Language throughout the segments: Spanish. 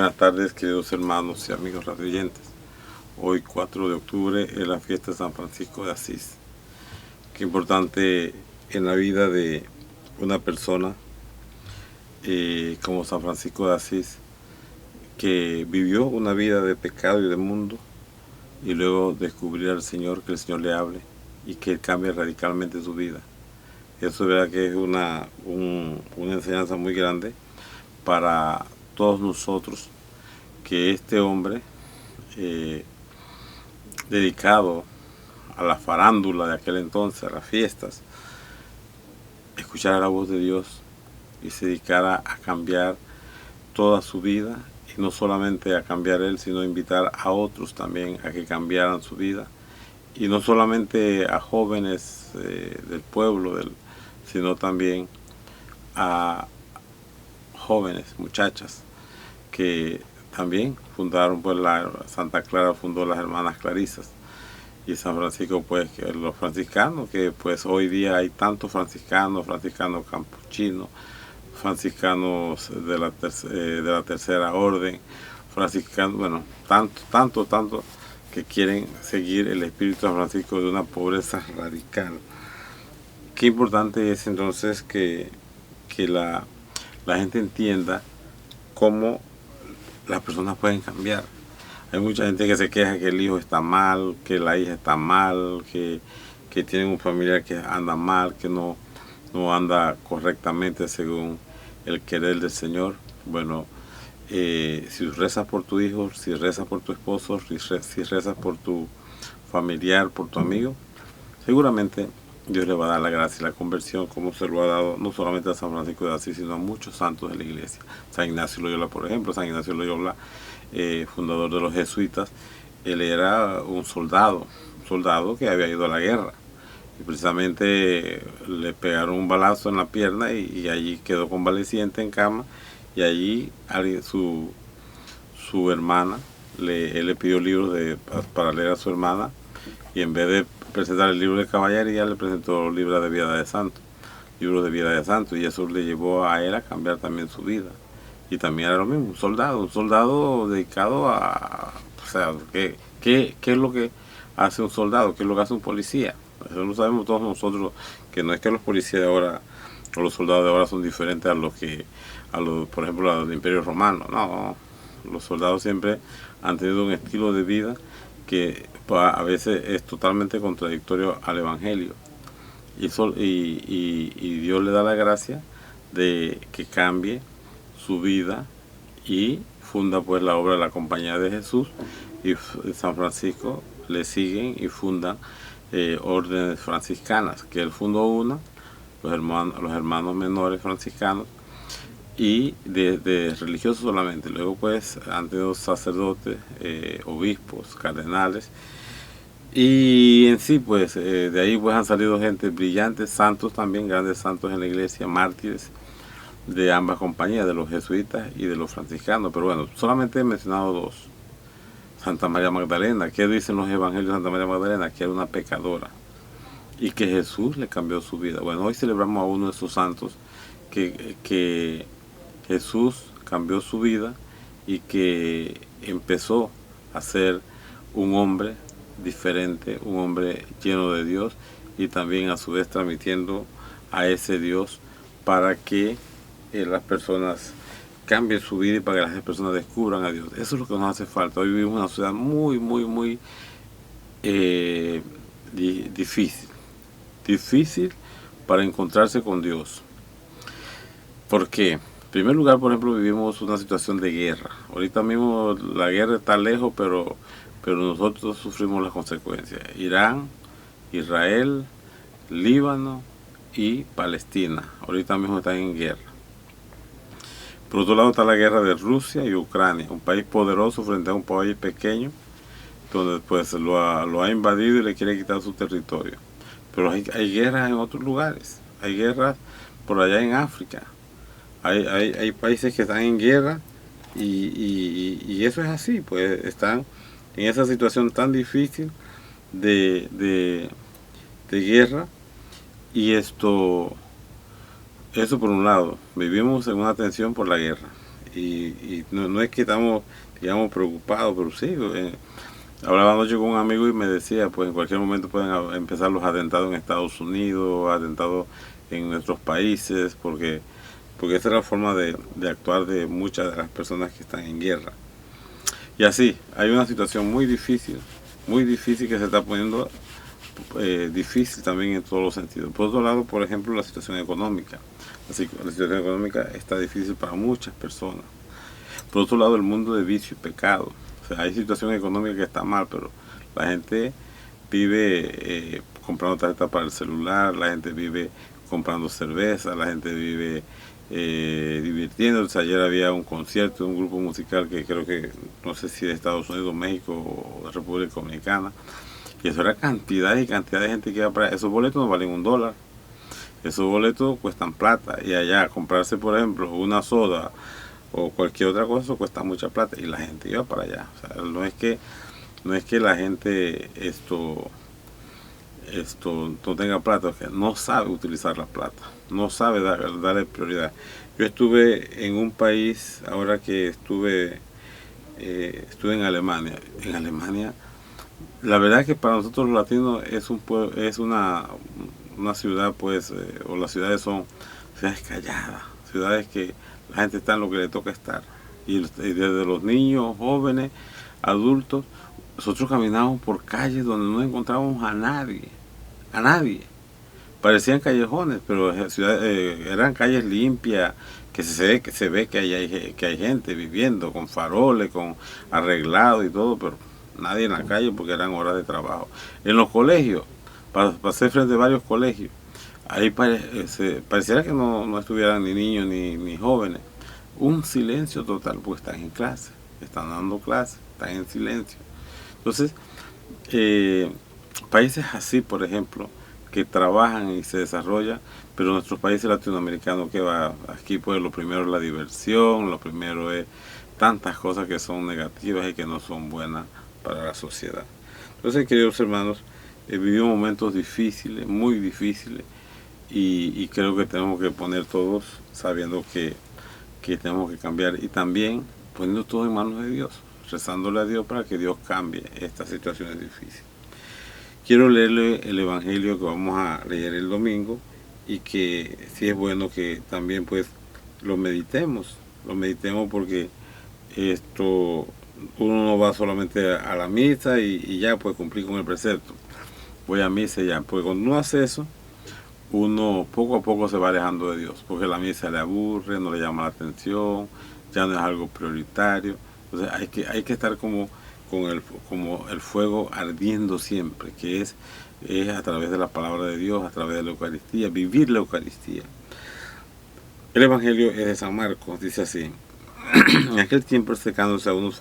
Buenas tardes, queridos hermanos y amigos radioyentes. Hoy, 4 de octubre, es la fiesta de San Francisco de Asís. Qué importante en la vida de una persona como San Francisco de Asís, que vivió una vida de pecado y de mundo, y luego descubrir al Señor, que el Señor le hable y que Él cambie radicalmente su vida. Eso es verdad que es una enseñanza muy grande para todos nosotros, que este hombre dedicado a la farándula de aquel entonces, a las fiestas, escuchara la voz de Dios y se dedicara a cambiar toda su vida, y no solamente a cambiar él, sino a invitar a otros también a que cambiaran su vida, y no solamente a jóvenes del pueblo, sino también a jóvenes, muchachas, que también fundaron, pues Santa Clara fundó las hermanas Clarisas, y San Francisco, pues que los franciscanos, que pues hoy día hay tantos franciscanos capuchinos, franciscanos de la tercera orden, franciscanos, bueno, tanto que quieren seguir el espíritu de San Francisco de una pobreza radical. Qué importante es entonces que la gente entienda cómo las personas pueden cambiar. Hay mucha gente que se queja que el hijo está mal, que la hija está mal, que tienen un familiar que anda mal, que no anda correctamente según el querer del Señor. Bueno, si rezas por tu hijo, si rezas por tu esposo, si rezas por tu familiar, por tu amigo, seguramente Dios le va a dar la gracia y la conversión, como se lo ha dado no solamente a San Francisco de Asís, sino a muchos santos de la iglesia. San Ignacio Loyola, por ejemplo, San Ignacio Loyola, fundador de los jesuitas, él era un soldado que había ido a la guerra, y precisamente le pegaron un balazo en la pierna y allí quedó convaleciente en cama, y allí su hermana, él le pidió libros para leer a su hermana, y en vez de presentar el libro de caballería, le presentó libros de vida de santo, y eso le llevó a él a cambiar también su vida. Y también era lo mismo, un soldado dedicado a, o sea, ¿qué es lo que hace un soldado? ¿Qué es lo que hace un policía? Eso lo sabemos todos nosotros, que no es que los policías de ahora o los soldados de ahora son diferentes a los, por ejemplo, a los del Imperio Romano. No, los soldados siempre han tenido un estilo de vida que a veces es totalmente contradictorio al Evangelio. Y Dios le da la gracia de que cambie su vida y funda pues la obra de la Compañía de Jesús, y San Francisco le siguen y fundan órdenes franciscanas, que él fundó una, los hermanos menores franciscanos, y de religiosos solamente. Luego pues han tenido sacerdotes, obispos, cardenales, y en sí pues de ahí pues han salido gente brillante, santos también, grandes santos en la iglesia, mártires de ambas compañías, de los jesuitas y de los franciscanos. Pero bueno, solamente he mencionado dos. Santa María Magdalena, ¿qué dicen los evangelios de Santa María Magdalena? Que era una pecadora y que Jesús le cambió su vida. Bueno, hoy celebramos a uno de esos santos que Jesús cambió su vida y que empezó a ser un hombre diferente, un hombre lleno de Dios, y también a su vez transmitiendo a ese Dios para que las personas cambien su vida y para que las personas descubran a Dios. Eso es lo que nos hace falta. Hoy vivimos en una sociedad muy difícil para encontrarse con Dios. ¿Por qué? En primer lugar, por ejemplo, vivimos una situación de guerra. Ahorita mismo la guerra está lejos, pero nosotros sufrimos las consecuencias. Irán, Israel, Líbano y Palestina ahorita mismo están en guerra. Por otro lado está la guerra de Rusia y Ucrania, un país poderoso frente a un país pequeño, donde pues lo ha invadido y le quiere quitar su territorio. Pero hay guerras en otros lugares, hay guerras por allá en África, hay países que están en guerra, y eso es así, pues están en esa situación tan difícil de guerra. Y eso por un lado, vivimos en una tensión por la guerra. y no es que estamos, digamos, preocupados, pero sí, hablaba anoche con un amigo y me decía, pues en cualquier momento pueden empezar los atentados en Estados Unidos, atentados en nuestros países, porque esa es la forma de actuar de muchas de las personas que están en guerra. Y así, hay una situación muy difícil que se está poniendo difícil también en todos los sentidos. Por otro lado, por ejemplo, la situación económica. La situación económica está difícil para muchas personas. Por otro lado, el mundo de vicio y pecado. O sea, hay situación económica que está mal, pero la gente vive comprando tarjetas para el celular, la gente vive comprando cerveza, la gente vive divirtiéndose. Ayer había un concierto de un grupo musical que creo que, no sé si de Estados Unidos, México o de República Dominicana, y eso era cantidad y cantidad de gente que iba para esos boletos. No valen $1. Esos boletos cuestan plata, y allá comprarse, por ejemplo, una soda o cualquier otra cosa cuesta mucha plata, y la gente iba para allá. O sea, no es que la gente no tenga plata, es que no sabe utilizar la plata, no sabe darle prioridad. Yo estuve en un país, ahora que estuve en Alemania. En Alemania, la verdad que para nosotros los latinos es una ciudad, pues, o las ciudades son ciudades calladas, ciudades que la gente está en lo que le toca estar. Y desde los niños, jóvenes, adultos, nosotros caminamos por calles donde no encontrábamos a nadie. A nadie. Parecían callejones, pero eran calles limpias, que se ve que hay gente viviendo, con faroles, con arreglado y todo, pero nadie en la calle porque eran horas de trabajo. En los colegios, pasé frente a varios colegios, ahí pareciera que no estuvieran ni niños ni jóvenes. Un silencio total, porque están en clase, están dando clases, están en silencio. Entonces, países así, por ejemplo, que trabajan y se desarrollan, pero nuestros países latinoamericanos, que va aquí, pues lo primero es la diversión, lo primero es tantas cosas que son negativas y que no son buenas para la sociedad. Entonces, queridos hermanos, vivimos momentos difíciles, muy difíciles, y creo que tenemos que poner todos sabiendo que tenemos que cambiar, y también poniendo todo en manos de Dios, rezándole a Dios para que Dios cambie estas situaciones difíciles. Quiero leerle el Evangelio que vamos a leer el domingo, y que sí es bueno que también, pues, lo meditemos porque uno no va solamente a la misa y ya, pues, cumplir con el precepto. Voy a misa y ya, pues cuando uno hace eso, uno poco a poco se va alejando de Dios, porque la misa le aburre, no le llama la atención, ya no es algo prioritario. Entonces hay que estar como el fuego ardiendo siempre, que es a través de la palabra de Dios, a través de la Eucaristía, vivir la Eucaristía. El Evangelio es de San Marcos, dice así: en aquel tiempo, acercándose unos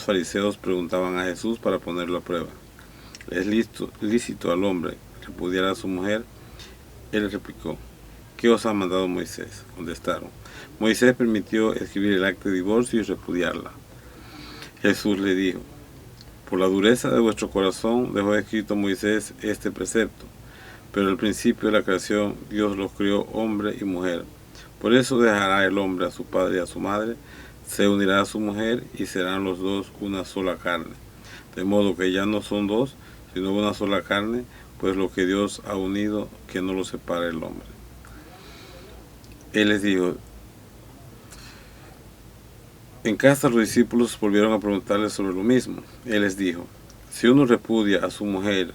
fariseos preguntaban a Jesús para ponerlo a prueba: ¿es lícito al hombre repudiar a su mujer? Él les replicó: ¿qué os ha mandado Moisés? Contestaron: Moisés permitió escribir el acta de divorcio y repudiarla. Jesús le dijo: por la dureza de vuestro corazón dejó escrito Moisés este precepto, pero al principio de la creación Dios los crió hombre y mujer. Por eso dejará el hombre a su padre y a su madre, se unirá a su mujer y serán los dos una sola carne. De modo que ya no son dos, sino una sola carne, pues lo que Dios ha unido, que no lo separe el hombre. Él les dijo. En casa los discípulos volvieron a preguntarle sobre lo mismo. Él les dijo: si uno repudia a su mujer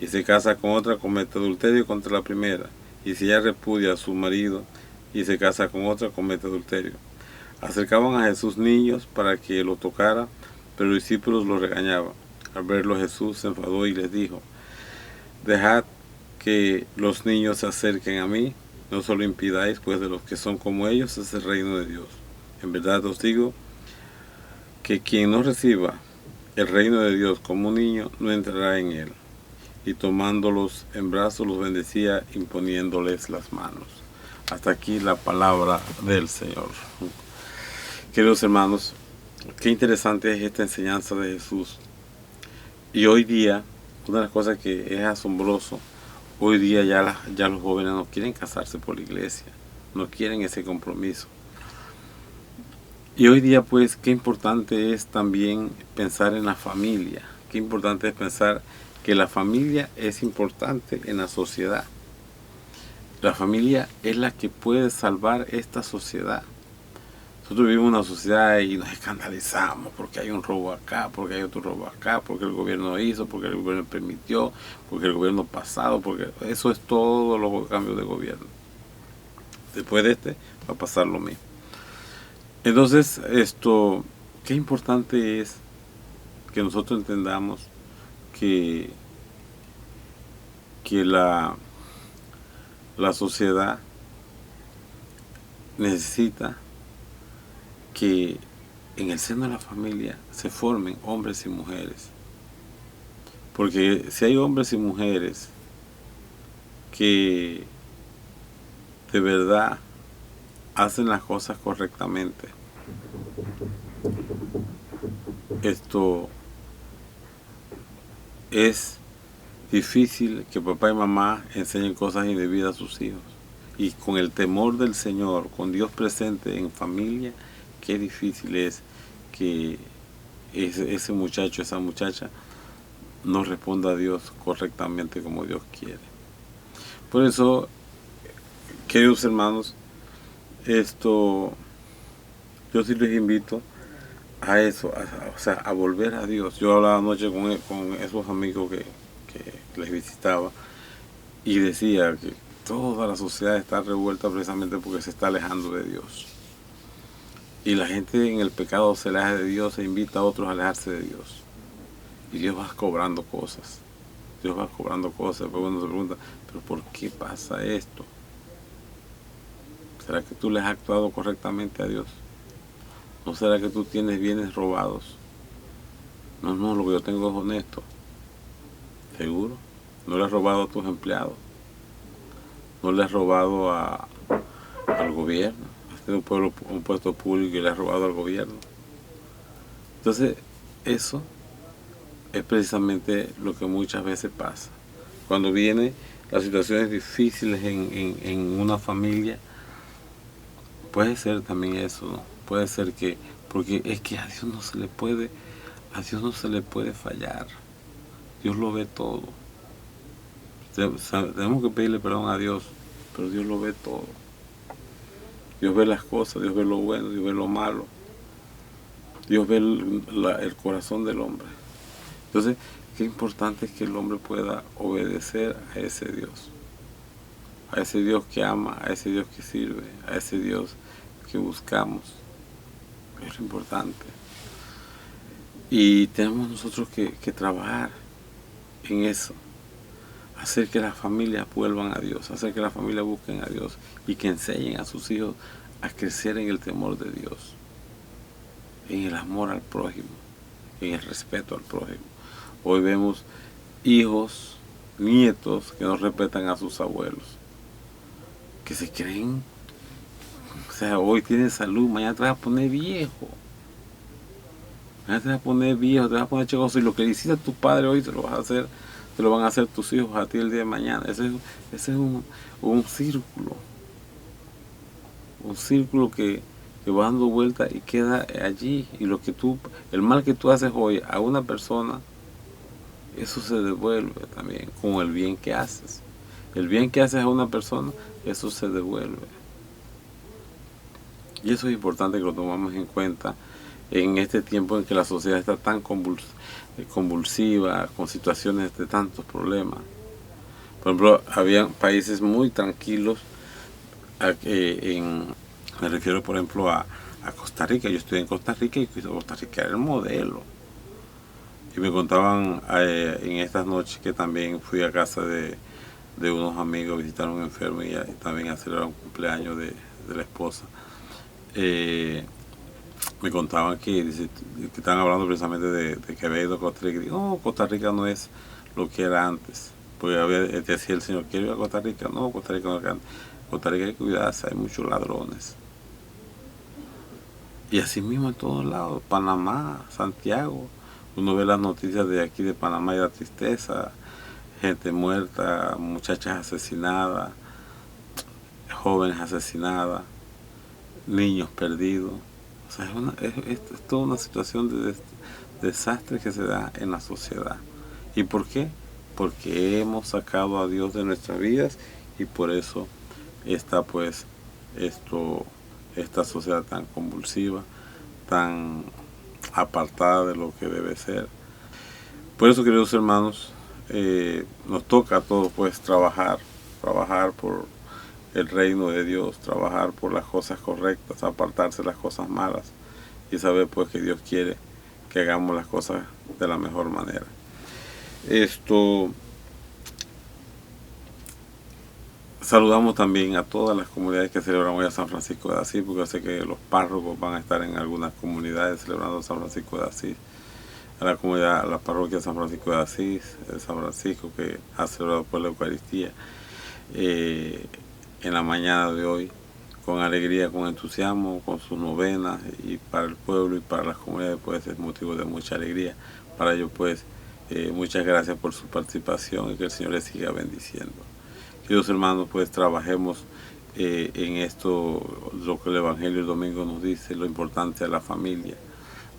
y se casa con otra, comete adulterio contra la primera. Y si ella repudia a su marido y se casa con otra, comete adulterio. Acercaban a Jesús niños para que lo tocara, pero los discípulos lo regañaban. Al verlo, Jesús se enfadó y les dijo: dejad que los niños se acerquen a mí, no solo impidáis, pues de los que son como ellos es el reino de Dios. En verdad os digo que quien no reciba el reino de Dios como un niño no entrará en él. Y tomándolos en brazos los bendecía, imponiéndoles las manos. Hasta aquí la palabra del Señor. Queridos hermanos, qué interesante es esta enseñanza de Jesús. Y hoy día, una de las cosas que es asombroso, hoy día ya los jóvenes no quieren casarse por la iglesia, no quieren ese compromiso. Y hoy día, pues, qué importante es también pensar en la familia. Qué importante es pensar que la familia es importante en la sociedad. La familia es la que puede salvar esta sociedad. Nosotros vivimos en una sociedad y nos escandalizamos porque hay un robo acá, porque hay otro robo acá, porque el gobierno hizo, porque el gobierno permitió, porque el gobierno pasado, porque eso es todo los cambios de gobierno. Después de este va a pasar lo mismo. Entonces, qué importante es que nosotros entendamos que, que la sociedad necesita que en el seno de la familia se formen hombres y mujeres. Porque si hay hombres y mujeres que de verdad hacen las cosas correctamente, esto es difícil que papá y mamá enseñen cosas indebidas a sus hijos. Y con el temor del Señor, con Dios presente en familia, qué difícil es que ese muchacho, esa muchacha, no responda a Dios correctamente como Dios quiere. Por eso, queridos hermanos, yo sí les invito a eso, a volver a Dios. Yo hablaba anoche con esos amigos que les visitaba y decía que toda la sociedad está revuelta precisamente porque se está alejando de Dios. Y la gente en el pecado se aleja de Dios e invita a otros a alejarse de Dios. Y Dios va cobrando cosas. Dios va cobrando cosas. Pero uno se pregunta, ¿pero por qué pasa esto? ¿Será que tú le has actuado correctamente a Dios? ¿No será que tú tienes bienes robados? No, lo que yo tengo es honesto. ¿Seguro? ¿No le has robado a tus empleados? ¿No le has robado al gobierno? ¿Has tenido un puesto público y le has robado al gobierno? Entonces, eso es precisamente lo que muchas veces pasa. Cuando vienen las situaciones difíciles en una familia, puede ser también eso, ¿no? Puede ser que, porque es que a Dios no se le puede fallar. Dios lo ve todo. Tenemos que pedirle perdón a Dios, pero Dios lo ve todo. Dios ve las cosas, Dios ve lo bueno, Dios ve lo malo. Dios ve el corazón del hombre. Entonces, qué importante es que el hombre pueda obedecer a ese Dios que ama, a ese Dios que sirve, a ese Dios que buscamos. Es lo importante. Y tenemos nosotros que trabajar en eso, hacer que las familias vuelvan a Dios, hacer que las familias busquen a Dios y que enseñen a sus hijos a crecer en el temor de Dios, en el amor al prójimo, en el respeto al prójimo. Hoy vemos hijos, nietos que no respetan a sus abuelos, que se creen, o sea, hoy tienes salud, mañana te vas a poner viejo. Mañana te vas a poner viejo, te vas a poner checoso y lo que le hiciste a tu padre hoy te lo van a hacer tus hijos a ti el día de mañana. Ese es un círculo que va dando vuelta y queda allí. Y el mal que tú haces hoy a una persona, eso se devuelve también con el bien que haces. El bien que haces a una persona, eso se devuelve. Y eso es importante que lo tomamos en cuenta en este tiempo en que la sociedad está tan convulsiva, con situaciones de tantos problemas. Por ejemplo, había países muy tranquilos, me refiero por ejemplo a Costa Rica. Yo estuve en Costa Rica y Costa Rica era el modelo. Y me contaban en estas noches que también fui a casa de unos amigos a visitar a un enfermo y también a celebrar un cumpleaños de la esposa. Me contaban que estaban hablando precisamente de que había ido a Costa Rica. Y digo, no, Costa Rica no es lo que era antes. Porque decía el señor, ¿quiero ir a Costa Rica? No, Costa Rica no es antes. Costa Rica hay que cuidarse, hay muchos ladrones. Y así mismo en todos lados, Panamá, Santiago. Uno ve las noticias de aquí de Panamá y da tristeza. Gente muerta, muchachas asesinadas, jóvenes asesinadas, niños perdidos. O sea, es toda una situación de desastre que se da en la sociedad. ¿Y por qué? Porque hemos sacado a Dios de nuestras vidas y por eso está pues esta sociedad tan convulsiva, tan apartada de lo que debe ser. Por eso, queridos hermanos, nos toca a todos pues trabajar por el reino de Dios, trabajar por las cosas correctas, apartarse de las cosas malas y saber pues que Dios quiere que hagamos las cosas de la mejor manera. Saludamos también a todas las comunidades que celebran hoy a San Francisco de Asís, porque yo sé que los párrocos van a estar en algunas comunidades celebrando San Francisco de Asís. A la comunidad, a la parroquia de San Francisco de Asís, de San Francisco, que ha celebrado por la Eucaristía en la mañana de hoy, con alegría, con entusiasmo, con sus novenas, y para el pueblo y para las comunidades pues es motivo de mucha alegría. Para ellos pues muchas gracias por su participación y que el Señor les siga bendiciendo. Queridos hermanos, pues trabajemos en esto, lo que el Evangelio del domingo nos dice, lo importante de la familia,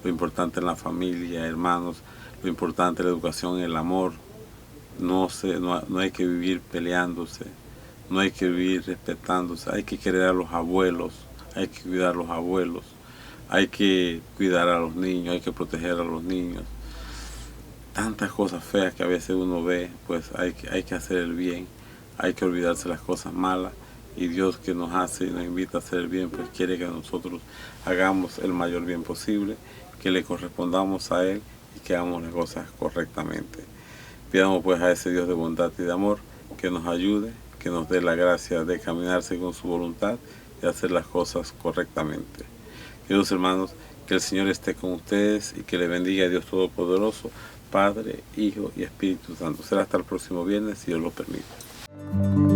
lo importante en la familia, hermanos, lo importante de la educación, el amor. No hay que vivir peleándose, no hay que vivir respetándose, hay que querer a los abuelos, hay que cuidar a los abuelos, hay que cuidar a los niños, hay que proteger a los niños. Tantas cosas feas que a veces uno ve, pues hay que hacer el bien, hay que olvidarse las cosas malas, y Dios, que nos hace y nos invita a hacer el bien, pues quiere que nosotros hagamos el mayor bien posible, que le correspondamos a Él y que hagamos las cosas correctamente. Pidamos pues a ese Dios de bondad y de amor que nos ayude, que nos dé la gracia de caminar según su voluntad y hacer las cosas correctamente. Queridos hermanos, que el Señor esté con ustedes y que le bendiga a Dios Todopoderoso, Padre, Hijo y Espíritu Santo. Será hasta el próximo viernes, si Dios lo permite.